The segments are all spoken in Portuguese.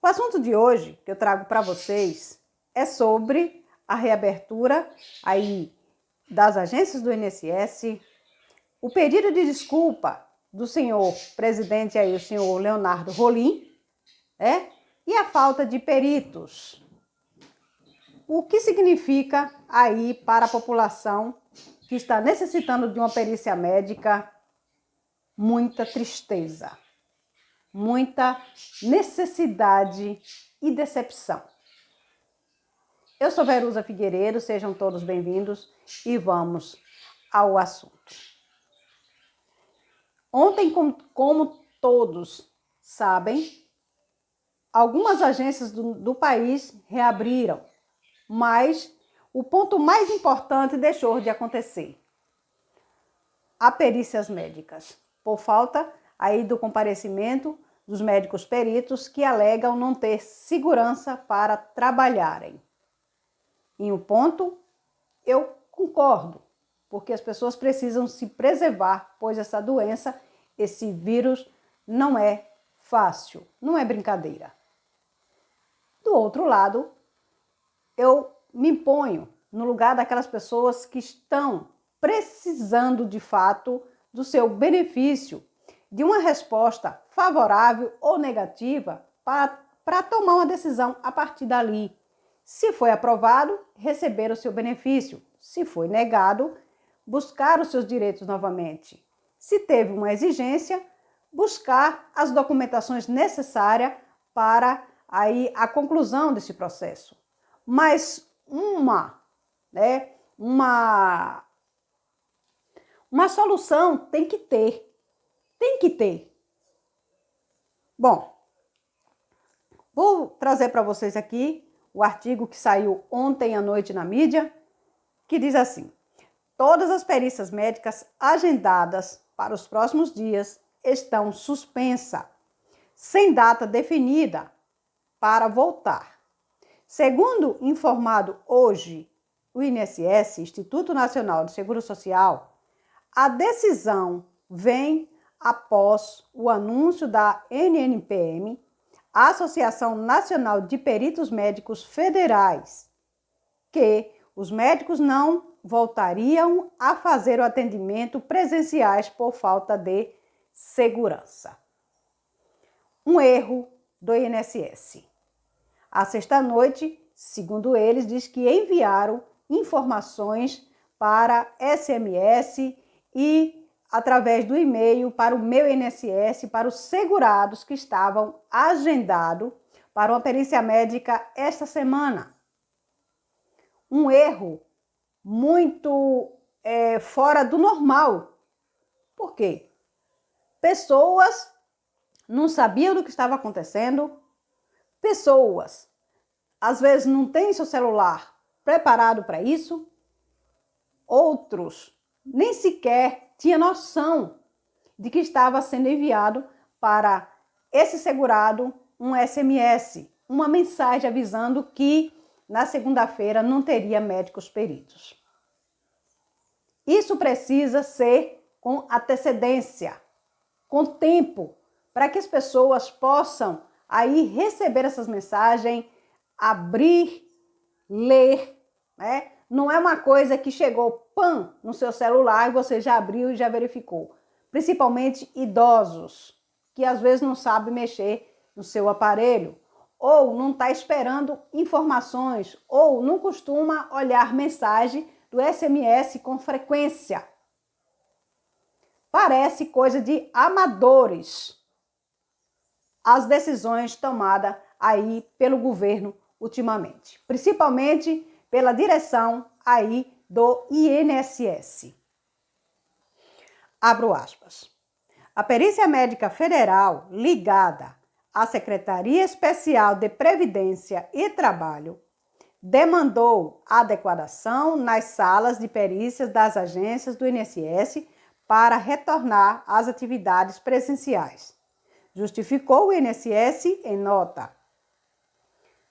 O assunto de hoje que eu trago para vocês é sobre a reabertura aí das agências do INSS, o pedido de desculpa do senhor presidente aí, o senhor Leonardo Rolim, e a falta de peritos. O que significa aí para a população que está necessitando de uma perícia médica? Muita tristeza, muita necessidade e decepção. Eu sou Verusa Figueiredo, sejam todos bem-vindos e vamos ao assunto. Ontem, como todos sabem, algumas agências do país reabriram, mas o ponto mais importante deixou de acontecer: as perícias médicas, por falta aí do comparecimento dos médicos peritos que alegam não ter segurança para trabalharem. Em um ponto, eu concordo, porque as pessoas precisam se preservar, pois essa doença, esse vírus, não é fácil, não é brincadeira. Do outro lado, eu me ponho no lugar daquelas pessoas que estão precisando de fato do seu benefício, de uma resposta favorável ou negativa para tomar uma decisão a partir dali. Se foi aprovado, receber o seu benefício. Se foi negado, buscar os seus direitos novamente. Se teve uma exigência, buscar as documentações necessárias para aí a conclusão desse processo. Mas uma solução tem que ter. Bom, vou trazer para vocês aqui o artigo que saiu ontem à noite na mídia, que diz assim: todas as perícias médicas agendadas para os próximos dias estão suspensas, sem data definida para voltar. Segundo informado hoje o INSS, Instituto Nacional de Seguro Social, a decisão vem após o anúncio da NNPM, a Associação Nacional de Peritos Médicos Federais, que os médicos não voltariam a fazer o atendimento presenciais por falta de segurança. Um erro do INSS. À sexta-noite, segundo eles, diz que enviaram informações para SMS e através do e-mail para o meu INSS, para os segurados que estavam agendados para uma perícia médica esta semana. Um erro muito fora do normal. Por quê? Pessoas não sabiam do que estava acontecendo, pessoas às vezes não têm seu celular preparado para isso, outros nem sequer tinham noção de que estava sendo enviado para esse segurado um SMS, uma mensagem avisando que na segunda-feira não teria médicos peritos. Isso precisa ser com antecedência, com tempo, para que as pessoas possam aí receber essas mensagens, abrir, ler, Não é uma coisa que chegou, pam, no seu celular e você já abriu e já verificou. Principalmente idosos, que às vezes não sabem mexer no seu aparelho, ou não está esperando informações, ou não costuma olhar mensagem do SMS com frequência. Parece coisa de amadores as decisões tomadas aí pelo governo ultimamente, principalmente pela direção aí do INSS. Abro aspas. A Perícia Médica Federal, ligada à Secretaria Especial de Previdência e Trabalho, demandou adequação nas salas de perícias das agências do INSS para retornar às atividades presenciais. Justificou o INSS em nota.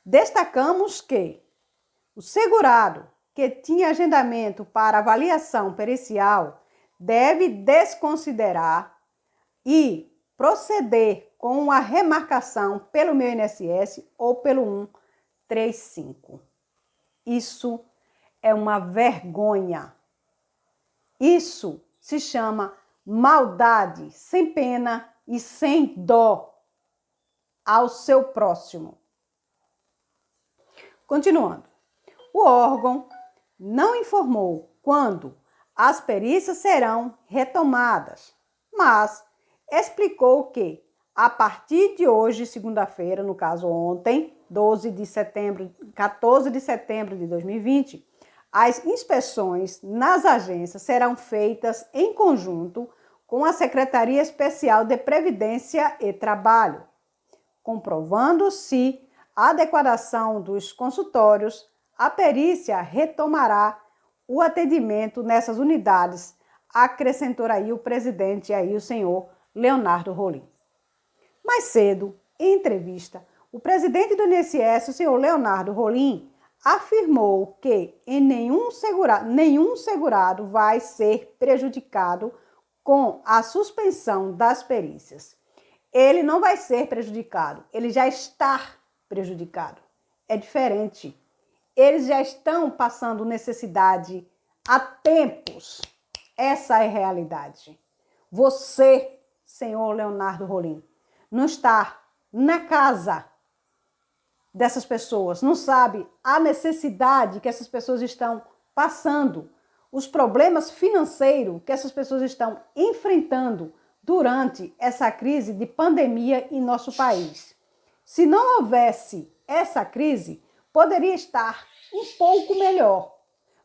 Destacamos que o segurado que tinha agendamento para avaliação pericial deve desconsiderar e proceder com a remarcação pelo meu INSS ou pelo 135. Isso é uma vergonha. Isso se chama maldade, sem pena e sem dó ao seu próximo. Continuando. O órgão não informou quando as perícias serão retomadas, mas explicou que, a partir de hoje, segunda-feira, no caso ontem, 14 de setembro de 2020, as inspeções nas agências serão feitas em conjunto com a Secretaria Especial de Previdência e Trabalho, comprovando-se a adequação dos consultórios, a perícia retomará o atendimento nessas unidades, acrescentou aí o presidente, aí o senhor Leonardo Rolim. Mais cedo, em entrevista, o presidente do INSS, o senhor Leonardo Rolim, afirmou que nenhum segurado vai ser prejudicado com a suspensão das perícias. Ele não vai ser prejudicado, ele já está prejudicado. É diferente. Eles já estão passando necessidade há tempos. Essa é a realidade. Você, senhor Leonardo Rolim, não está na casa dessas pessoas, não sabe a necessidade que essas pessoas estão passando, os problemas financeiros que essas pessoas estão enfrentando durante essa crise de pandemia em nosso país. Se não houvesse essa crise, poderia estar um pouco melhor.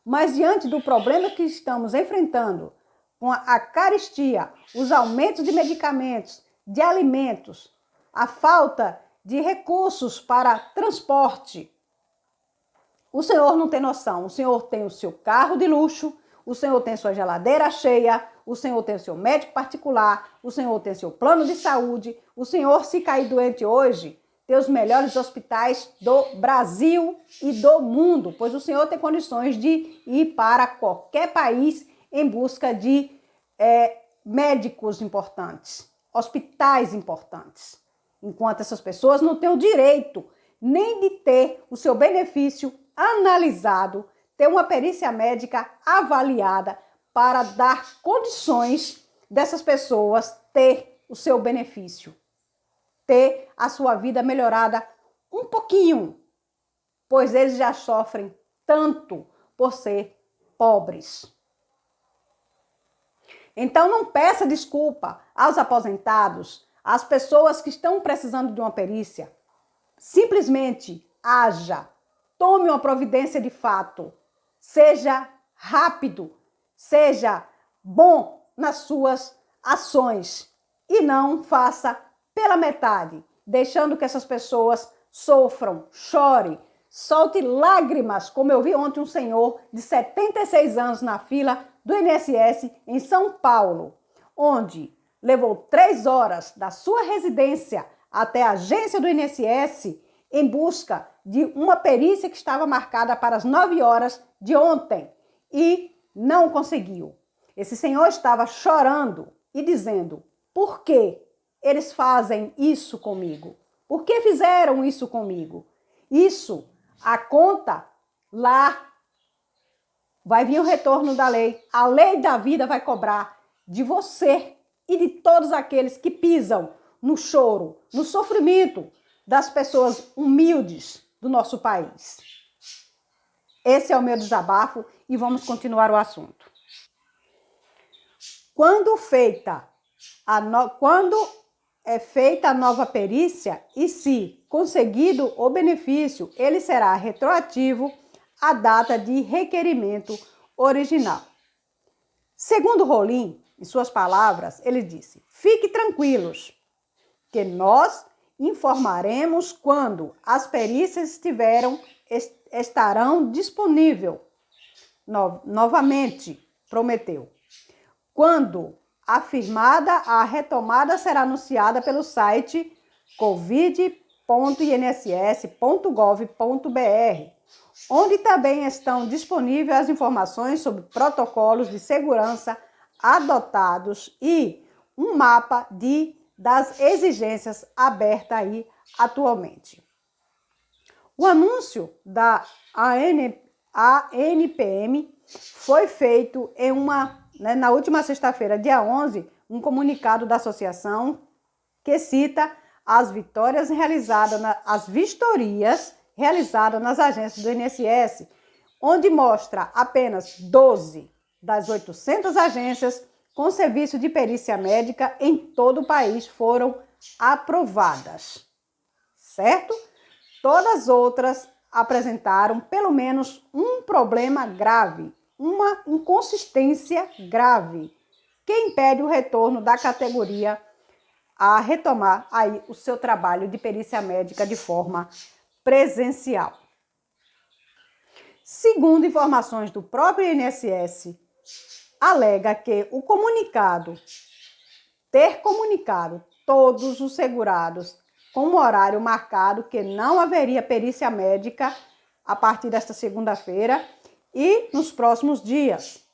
Mas diante do problema que estamos enfrentando, com a carestia, os aumentos de medicamentos, de alimentos, a falta de recursos para transporte, o senhor não tem noção. O senhor tem o seu carro de luxo, o senhor tem sua geladeira cheia, o senhor tem o seu médico particular, o senhor tem seu plano de saúde, o senhor, se cair doente hoje, tem os melhores hospitais do Brasil e do mundo, pois o senhor tem condições de ir para qualquer país em busca de médicos importantes, hospitais importantes. Enquanto essas pessoas não têm o direito nem de ter o seu benefício analisado, ter uma perícia médica avaliada para dar condições dessas pessoas ter o seu benefício, ter a sua vida melhorada um pouquinho, pois eles já sofrem tanto por ser pobres. Então não peça desculpa aos aposentados, às pessoas que estão precisando de uma perícia. Simplesmente haja, tome uma providência de fato, seja rápido, seja bom nas suas ações e não faça pela metade, deixando que essas pessoas sofram, chorem, solte lágrimas, como eu vi ontem um senhor de 76 anos na fila do INSS em São Paulo, onde levou 3 horas da sua residência até a agência do INSS em busca de uma perícia que estava marcada para as 9 horas de ontem e não conseguiu. Esse senhor estava chorando e dizendo: por que eles fazem isso comigo? Por que fizeram isso comigo? Isso, a conta lá vai vir o retorno da lei. A lei da vida vai cobrar de você e de todos aqueles que pisam no choro, no sofrimento das pessoas humildes do nosso país. Esse é o meu desabafo e vamos continuar o assunto. Quando é feita a nova perícia e se conseguido o benefício, ele será retroativo à data de requerimento original. Segundo Rolim, em suas palavras, ele disse: fique tranquilos, que nós informaremos quando as perícias estarão disponíveis. Novamente, prometeu. Quando afirmada, a retomada será anunciada pelo site covid.inss.gov.br, onde também estão disponíveis as informações sobre protocolos de segurança adotados e um mapa de das exigências abertas aí atualmente. O anúncio da ANPM foi feito na última sexta-feira, dia 11, um comunicado da associação que cita as vistorias realizadas nas agências do INSS, onde mostra apenas 12 das 800 agências com serviço de perícia médica em todo o país foram aprovadas, certo? Todas as outras apresentaram pelo menos um problema grave, uma inconsistência grave, que impede o retorno da categoria a retomar aí o seu trabalho de perícia médica de forma presencial. Segundo informações do próprio INSS, alega que o ter comunicado todos os segurados com um horário marcado que não haveria perícia médica a partir desta segunda-feira e nos próximos dias,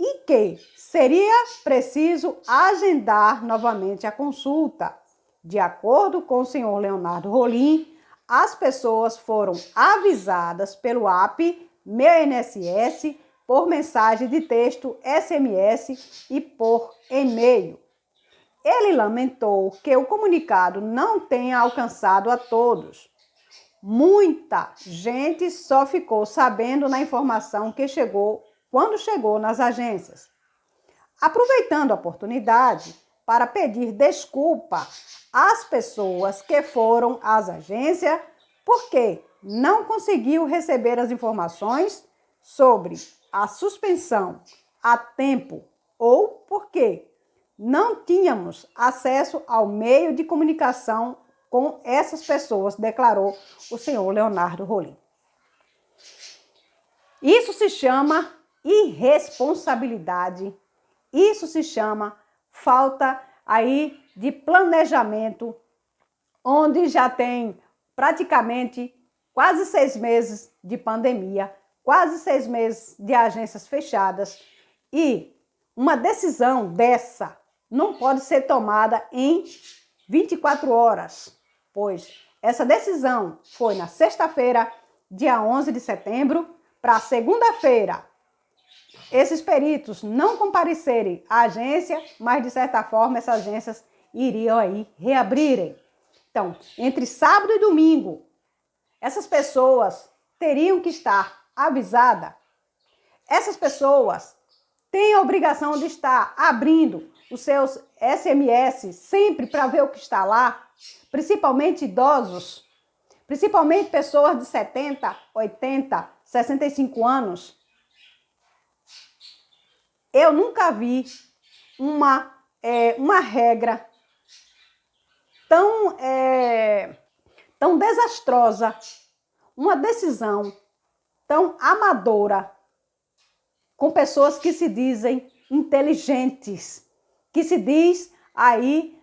e que seria preciso agendar novamente a consulta. De acordo com o senhor Leonardo Rolim, as pessoas foram avisadas pelo app Meu INSS, por mensagem de texto, SMS e por e-mail. Ele lamentou que o comunicado não tenha alcançado a todos. Muita gente só ficou sabendo na informação que quando chegou nas agências. Aproveitando a oportunidade para pedir desculpa às pessoas que foram às agências porque não conseguiu receber as informações sobre a suspensão a tempo ou porque não tínhamos acesso ao meio de comunicação com essas pessoas, declarou o senhor Leonardo Rolim. Isso se chama irresponsabilidade, isso se chama falta aí de planejamento, onde já tem praticamente quase 6 meses de pandemia, quase 6 meses de agências fechadas, e uma decisão dessa não pode ser tomada em 24 horas, pois essa decisão foi na sexta-feira, dia 11 de setembro, para segunda-feira. Esses peritos não comparecerem à agência, mas de certa forma essas agências iriam aí reabrirem. Então, entre sábado e domingo, essas pessoas teriam que estar avisadas. Essas pessoas têm a obrigação de estar abrindo os seus SMS sempre para ver o que está lá, principalmente idosos, principalmente pessoas de 70, 80, 65 anos. Eu nunca vi uma regra tão desastrosa, uma decisão tão amadora, com pessoas que se dizem inteligentes, que se diz aí,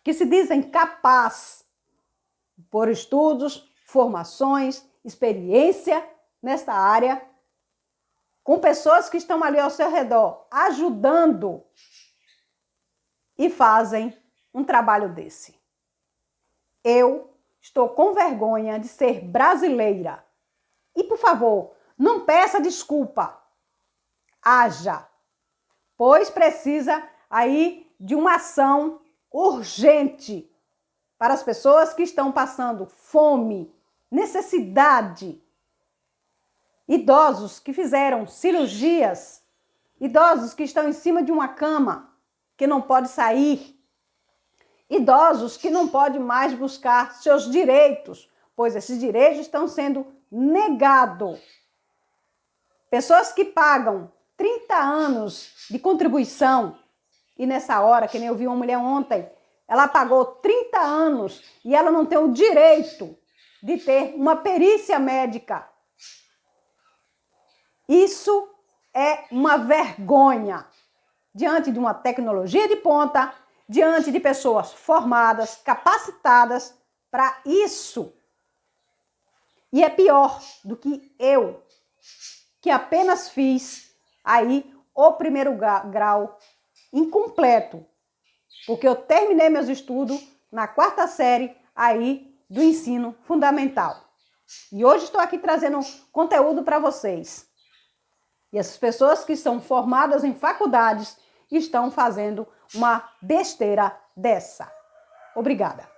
que se dizem capazes por estudos, formações, experiência nesta área, com pessoas que estão ali ao seu redor ajudando e fazem um trabalho desse. Eu estou com vergonha de ser brasileira. E, por favor, não peça desculpa. Haja, pois precisa aí de uma ação urgente para as pessoas que estão passando fome, necessidade, idosos que fizeram cirurgias, idosos que estão em cima de uma cama, que não pode sair, idosos que não podem mais buscar seus direitos, pois esses direitos estão sendo negados. Pessoas que pagam 30 anos de contribuição e nessa hora, que nem eu vi uma mulher ontem, ela pagou 30 anos e ela não tem o direito de ter uma perícia médica. Isso é uma vergonha diante de uma tecnologia de ponta, diante de pessoas formadas, capacitadas para isso. E é pior do que eu, que apenas fiz aí o primeiro grau incompleto. porque eu terminei meus estudos na 4ª série aí do ensino fundamental. E hoje estou aqui trazendo conteúdo para vocês. E essas pessoas que são formadas em faculdades estão fazendo uma besteira dessa. Obrigada.